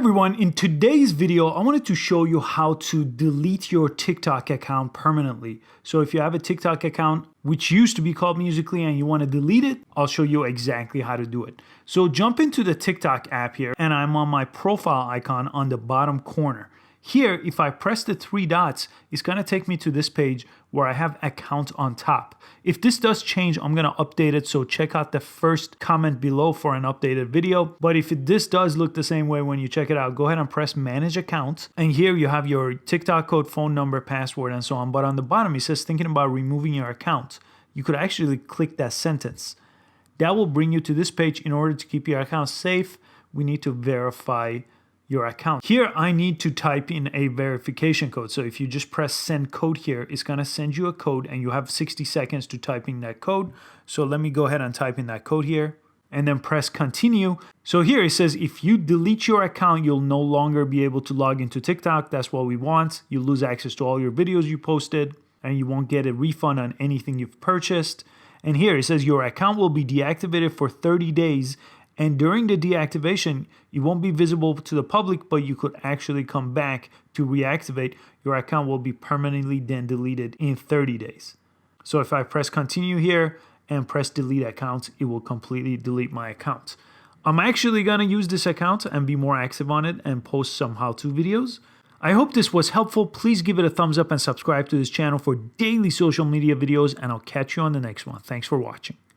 everyone, in today's video, I wanted to show you how to delete your TikTok account permanently. So if you have a TikTok account, which used to be called Musical.ly, and you want to delete it, I'll show you exactly how to do it. So jump into the TikTok app here, and I'm on my profile icon on the bottom corner. Here, if I press the three dots, it's gonna take me to this page where I have account on top. If this does change, I'm gonna update it, so check out the first comment below for an updated video. But if this does look the same way when you check it out, go ahead and press manage account. And here you have your TikTok code, phone number, password, and so on. But on the bottom, it says thinking about removing your account. You could actually click that sentence. That will bring you to this page. In order to keep your account safe, we need to verify your account. Here, I need to type in a verification code. So if you just press send code here, it's gonna send you a code and you have 60 seconds to type in that code. So let me go ahead and type in that code here and then press continue. So here it says, if you delete your account, you'll no longer be able to log into TikTok. That's what we want. You lose access to all your videos you posted and you won't get a refund on anything you've purchased. And here it says your account will be deactivated for 30 days. And during the deactivation, it won't be visible to the public, but you could actually come back to reactivate. Your account will be permanently then deleted in 30 days. So if I press continue here and press delete account, it will completely delete my account. I'm actually gonna use this account and be more active on it and post some how-to videos. I hope this was helpful. Please give it a thumbs up and subscribe to this channel for daily social media videos, and I'll catch you on the next one. Thanks for watching.